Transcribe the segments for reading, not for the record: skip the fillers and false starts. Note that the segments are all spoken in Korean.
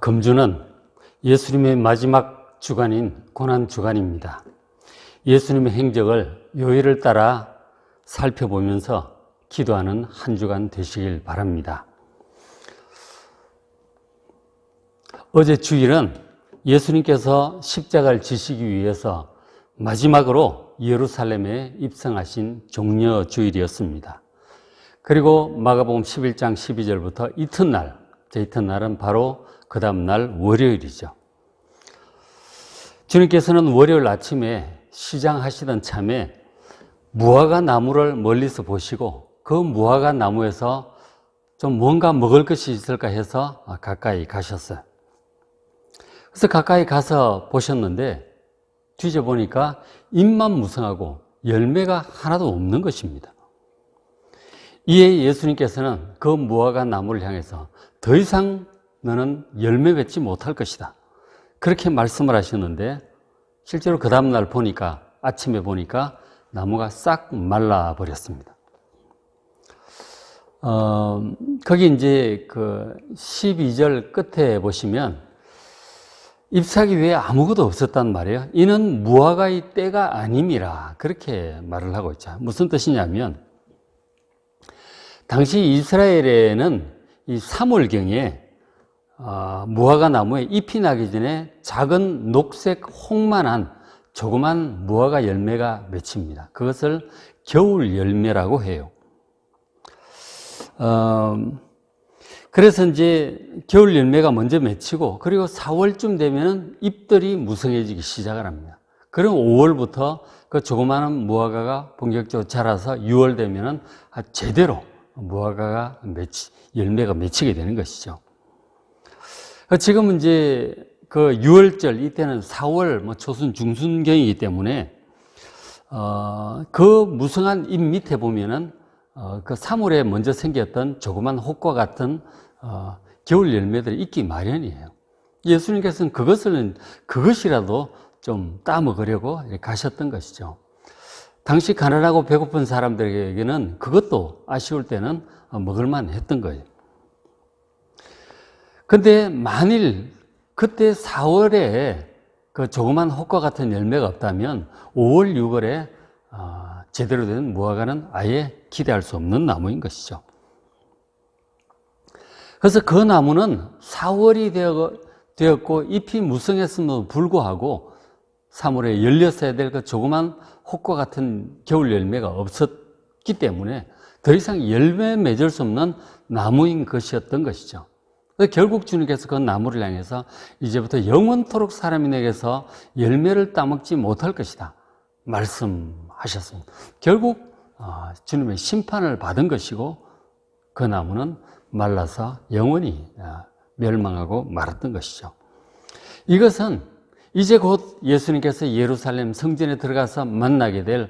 금주는 예수님의 마지막 주간인 고난주간입니다. 예수님의 행적을 요일을 따라 살펴보면서 기도하는 한 주간 되시길 바랍니다. 어제 주일은 예수님께서 십자가를 지시기 위해서 마지막으로 예루살렘에 입성하신 종려 주일이었습니다. 그리고 마가복음 11장 12절부터 이튿날, 이튿날은 바로 그 다음날 월요일이죠. 주님께서는 월요일 아침에 시장하시던 참에 무화과 나무를 멀리서 보시고 그 무화과 나무에서 좀 뭔가 먹을 것이 있을까 해서 가까이 가셨어요. 그래서 가까이 가서 보셨는데 뒤져보니까 잎만 무성하고 열매가 하나도 없는 것입니다. 이에 예수님께서는 그 무화과 나무를 향해서 더 이상 너는 열매 맺지 못할 것이다, 그렇게 말씀을 하셨는데 실제로 그 다음날 보니까, 아침에 보니까 나무가 싹 말라버렸습니다. 거기 이제 그 12절 끝에 보시면 잎사귀 외에 아무것도 없었단 말이에요. 이는 무화과의 때가 아님이라, 그렇게 말을 하고 있죠. 무슨 뜻이냐면 당시 이스라엘에는 이 3월경에 무화과 나무에 잎이 나기 전에 작은 녹색 홍만한 조그만 무화과 열매가 맺힙니다. 그것을 겨울 열매라고 해요. 그래서 이제 겨울 열매가 먼저 맺히고, 그리고 4월쯤 되면은 잎들이 무성해지기 시작을 합니다. 그럼 5월부터 그 조그마한 무화과가 본격적으로 자라서 6월 되면은 제대로 무화과가 열매가 맺히게 되는 것이죠. 지금 이제 그 6월절, 이때는 4월 초순 중순경이기 때문에 그 무성한 잎 밑에 보면은 그 3월에 먼저 생겼던 조그만 혹과 같은 겨울 열매들이 있기 마련이에요. 예수님께서는 그것이라도 좀 따먹으려고 가셨던 것이죠. 당시 가난하고 배고픈 사람들에게는 그것도 아쉬울 때는 먹을만 했던 거예요. 근데 만일 그때 4월에 그 조그만 혹과 같은 열매가 없다면 5월, 6월에 제대로 된 무화과는 아예 기대할 수 없는 나무인 것이죠. 그래서 그 나무는 4월이 되었고 잎이 무성했음에도 불구하고 3월에 열렸어야 될 그 조그만 혹과 같은 겨울 열매가 없었기 때문에 더 이상 열매 맺을 수 없는 나무인 것이었던 것이죠. 결국 주님께서 그 나무를 향해서 이제부터 영원토록 사람이 내게서 열매를 따먹지 못할 것이다 말씀하셨습니다. 결국 주님의 심판을 받은 것이고 그 나무는 말라서 영원히 멸망하고 말았던 것이죠. 이것은 이제 곧 예수님께서 예루살렘 성전에 들어가서 만나게 될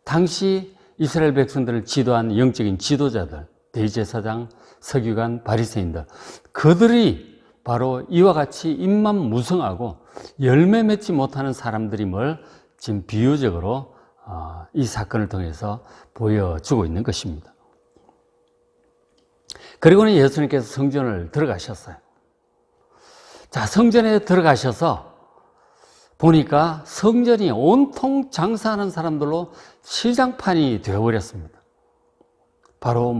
당시 이스라엘 백성들을 지도한 영적인 지도자들, 대제사장, 서기관, 바리새인들, 그들이 바로 이와 같이 잎만 무성하고 열매 맺지 못하는 사람들임을 지금 비유적으로 이 사건을 통해서 보여주고 있는 것입니다. 그리고는 예수님께서 성전을 들어가셨어요. 자, 성전에 들어가셔서 보니까 성전이 온통 장사하는 사람들로 시장판이 되어버렸습니다. 바로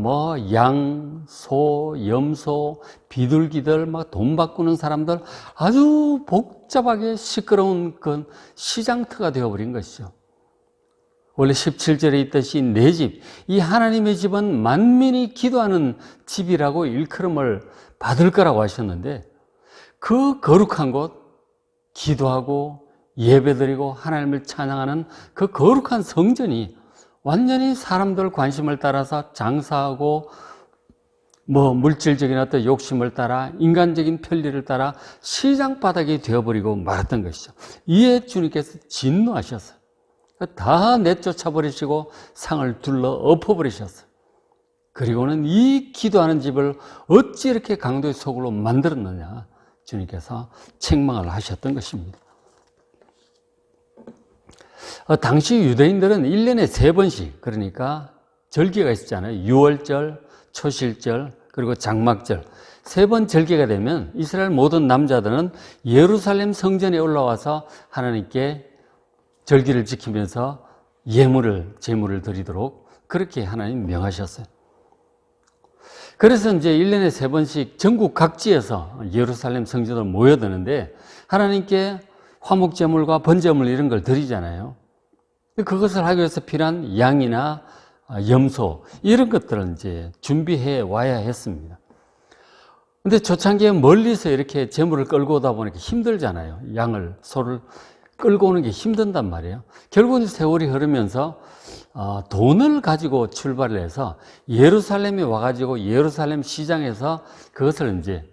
양, 소, 염소, 비둘기들, 돈 바꾸는 사람들, 아주 복잡하게 시끄러운 그 시장터가 되어버린 것이죠. 원래 17절에 있듯이 내 집, 이 하나님의 집은 만민이 기도하는 집이라고 일컬음을 받을 거라고 하셨는데, 그 거룩한 곳, 기도하고 예배드리고 하나님을 찬양하는 그 거룩한 성전이 완전히 사람들 관심을 따라서 장사하고 물질적인 어떤 욕심을 따라 인간적인 편리를 따라 시장 바닥이 되어버리고 말았던 것이죠. 이에 주님께서 진노하셨어요. 다 내쫓아 버리시고 상을 둘러 엎어버리셨어요. 그리고는 이 기도하는 집을 어찌 이렇게 강도의 소굴로 만들었느냐, 주님께서 책망을 하셨던 것입니다. 당시 유대인들은 1년에 3번씩, 그러니까 절기가 있었잖아요. 유월절, 초실절, 그리고 장막절, 세 번 절기가 되면 이스라엘 모든 남자들은 예루살렘 성전에 올라와서 하나님께 절기를 지키면서 제물을 드리도록 그렇게 하나님 명하셨어요. 그래서 이제 1년에 세 번씩 전국 각지에서 예루살렘 성전으로 모여드는데 하나님께 화목제물과 번제물 이런 걸 드리잖아요. 그것을 하기 위해서 필요한 양이나 염소 이런 것들을 이제 준비해 와야 했습니다. 근데 초창기에 멀리서 이렇게 제물을 끌고 오다 보니까 힘들잖아요. 소를 끌고 오는 게 힘든단 말이에요. 결국은 세월이 흐르면서 돈을 가지고 출발을 해서 예루살렘에 와가지고 예루살렘 시장에서 그것을 이제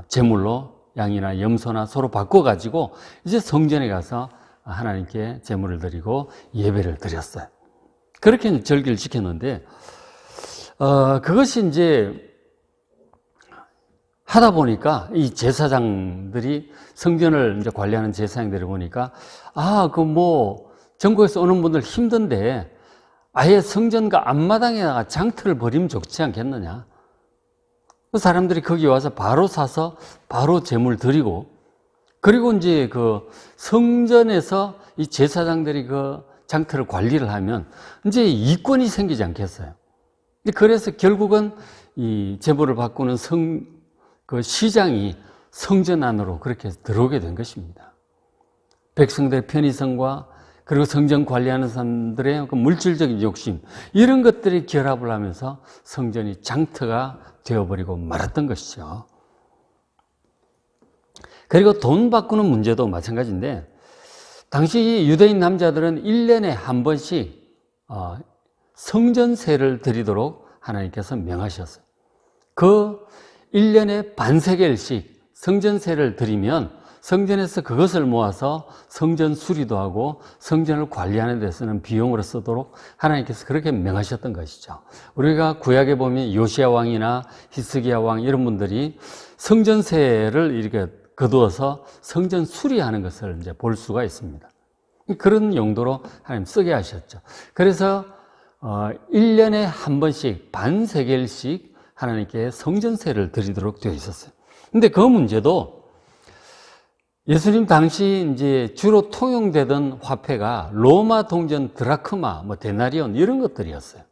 제물로 양이나 염소나 소로 바꿔가지고 이제 성전에 가서 하나님께 제물을 드리고 예배를 드렸어요. 그렇게 절기를 지켰는데 그것이 이제 하다 보니까 이 제사장들이 성전을 이제 관리하는 제사장들이 보니까 전국에서 오는 분들 힘든데 아예 성전과 앞마당에다가 장터를 벌이면 좋지 않겠느냐. 그 사람들이 거기 와서 바로 사서 바로 제물 드리고 그리고 이제 그 성전에서 이 제사장들이 그 장터를 관리를 하면 이제 이권이 생기지 않겠어요. 그래서 결국은 이 제물을 바꾸는 그 시장이 성전 안으로 그렇게 들어오게 된 것입니다. 백성들의 편의성과 그리고 성전 관리하는 사람들의 그 물질적인 욕심 이런 것들이 결합을 하면서 성전이 장터가 되어버리고 말았던 것이죠. 그리고 돈 바꾸는 문제도 마찬가지인데 당시 유대인 남자들은 1년에 한 번씩 성전세를 드리도록 하나님께서 명하셨어요. 그 1년에 반세겔씩 성전세를 드리면 성전에서 그것을 모아서 성전 수리도 하고 성전을 관리하는 데 쓰는 비용으로 쓰도록 하나님께서 그렇게 명하셨던 것이죠. 우리가 구약에 보면 요시야 왕이나 히스기야 왕 이런 분들이 성전세를 이렇게 거두어서 성전 수리하는 것을 이제 볼 수가 있습니다. 그런 용도로 하나님 쓰게 하셨죠. 그래서 1년에 한 번씩 반세겔씩 하나님께 성전세를 드리도록 되어 있었어요. 근데 그 문제도 예수님 당시 이제 주로 통용되던 화폐가 로마 동전 드라크마, 데나리온 이런 것들이었어요.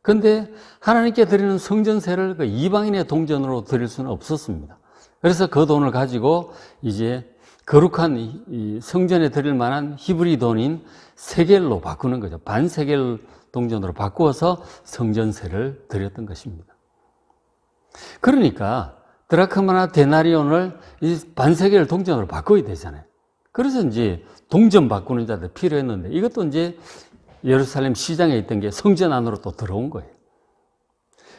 그런데 하나님께 드리는 성전세를 그 이방인의 동전으로 드릴 수는 없었습니다. 그래서 그 돈을 가지고 이제 거룩한 이 성전에 드릴 만한 히브리 돈인 세겔로 바꾸는 거죠. 반세겔 동전으로 바꾸어서 성전세를 드렸던 것입니다. 그러니까 드라크마나 데나리온을 이 반세겔 동전으로 바꿔야 되잖아요. 그래서 이제 동전 바꾸는 자들 필요했는데 이것도 이제 예루살렘 시장에 있던 게 성전 안으로 또 들어온 거예요.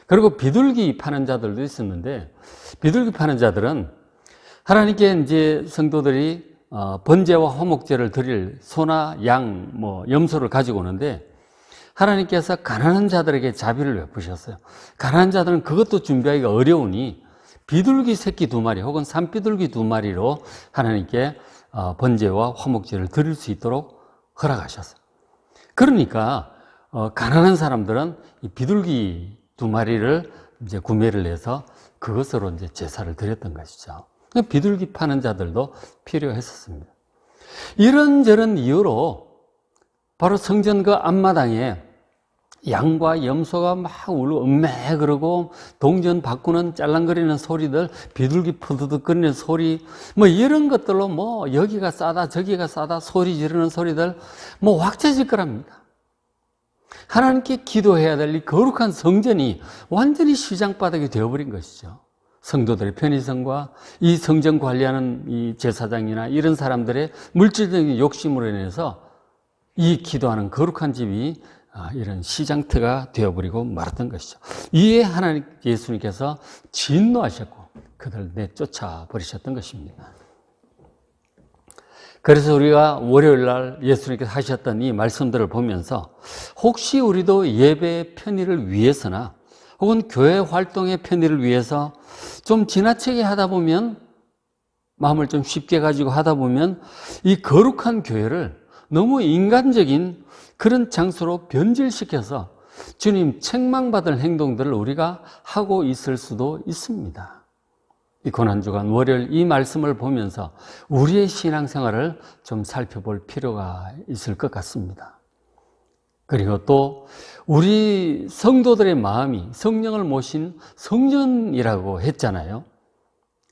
그리고 비둘기 파는 자들도 있었는데 비둘기 파는 자들은 하나님께 이제 성도들이 번제와 화목제를 드릴 소나 양, 염소를 가지고 오는데 하나님께서 가난한 자들에게 자비를 베푸셨어요. 가난한 자들은 그것도 준비하기가 어려우니 비둘기 새끼 2마리 혹은 산비둘기 2마리로 하나님께 번제와 화목제를 드릴 수 있도록 허락하셨어요. 그러니까 가난한 사람들은 이 비둘기 2마리를 이제 구매를 해서 그것으로 이제 제사를 드렸던 것이죠. 비둘기 파는 자들도 필요했었습니다. 이런저런 이유로 바로 성전 그 앞마당에 양과 염소가 막 울고 음메 그러고 동전 바꾸는 짤랑거리는 소리들, 비둘기 푸드득거리는 소리, 이런 것들로 여기가 싸다 저기가 싸다 소리 지르는 소리들 왁자질 거랍니다. 하나님께 기도해야 될 이 거룩한 성전이 완전히 시장바닥이 되어버린 것이죠. 성도들의 편의성과 이 성전 관리하는 이 제사장이나 이런 사람들의 물질적인 욕심으로 인해서 이 기도하는 거룩한 집이 이런 시장터가 되어버리고 말았던 것이죠. 이에 하나님 예수님께서 진노하셨고 그들을 내쫓아 버리셨던 것입니다. 그래서 우리가 월요일 날 예수님께서 하셨던 이 말씀들을 보면서 혹시 우리도 예배의 편의를 위해서나 혹은 교회 활동의 편의를 위해서 좀 지나치게 하다 보면 마음을 좀 쉽게 가지고 하다 보면 이 거룩한 교회를 너무 인간적인 그런 장소로 변질시켜서 주님 책망받을 행동들을 우리가 하고 있을 수도 있습니다. 이 고난주간 월요일 이 말씀을 보면서 우리의 신앙생활을 좀 살펴볼 필요가 있을 것 같습니다. 그리고 또 우리 성도들의 마음이 성령을 모신 성전이라고 했잖아요.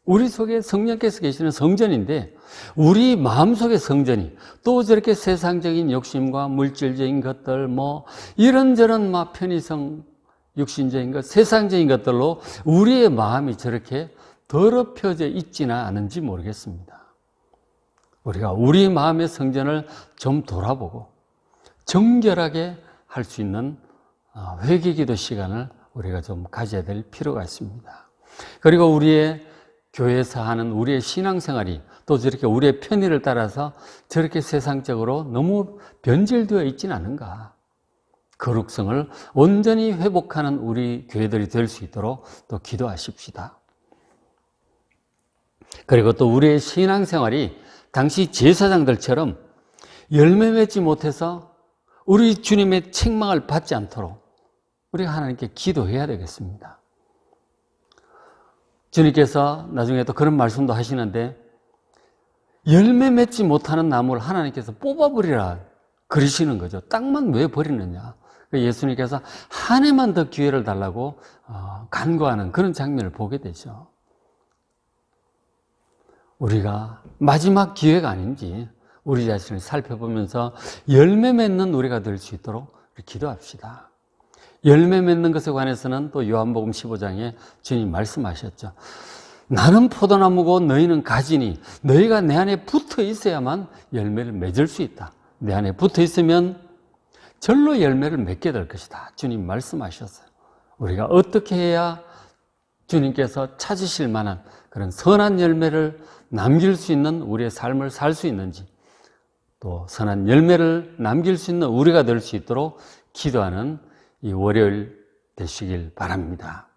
우리 속에 성령께서 계시는 성전인데 우리 마음속의 성전이 또 저렇게 세상적인 욕심과 물질적인 것들 이런저런 편의성, 육신적인 것, 세상적인 것들로 우리의 마음이 저렇게 더럽혀져 있지는 않은지 모르겠습니다. 우리가 우리 마음의 성전을 좀 돌아보고 정결하게 할 수 있는 회개기도 시간을 우리가 좀 가져야 될 필요가 있습니다. 그리고 우리의 교회에서 하는 우리의 신앙생활이 또 저렇게 우리의 편의를 따라서 저렇게 세상적으로 너무 변질되어 있지는 않은가. 거룩성을 온전히 회복하는 우리 교회들이 될 수 있도록 또 기도하십시다. 그리고 또 우리의 신앙생활이 당시 제사장들처럼 열매 맺지 못해서 우리 주님의 책망을 받지 않도록 우리가 하나님께 기도해야 되겠습니다. 주님께서 나중에 또 그런 말씀도 하시는데 열매 맺지 못하는 나무를 하나님께서 뽑아버리라 그러시는 거죠. 땅만 왜 버리느냐. 예수님께서 한 해만 더 기회를 달라고 간구하는 그런 장면을 보게 되죠. 우리가 마지막 기회가 아닌지 우리 자신을 살펴보면서 열매 맺는 우리가 될 수 있도록 기도합시다. 열매 맺는 것에 관해서는 또 요한복음 15장에 주님 말씀하셨죠. 나는 포도나무고 너희는 가지니 너희가 내 안에 붙어 있어야만 열매를 맺을 수 있다. 내 안에 붙어 있으면 절로 열매를 맺게 될 것이다. 주님 말씀하셨어요. 우리가 어떻게 해야 주님께서 찾으실 만한 그런 선한 열매를 남길 수 있는 우리의 삶을 살 수 있는지 또 선한 열매를 남길 수 있는 우리가 될 수 있도록 기도하는 이 월요일 되시길 바랍니다.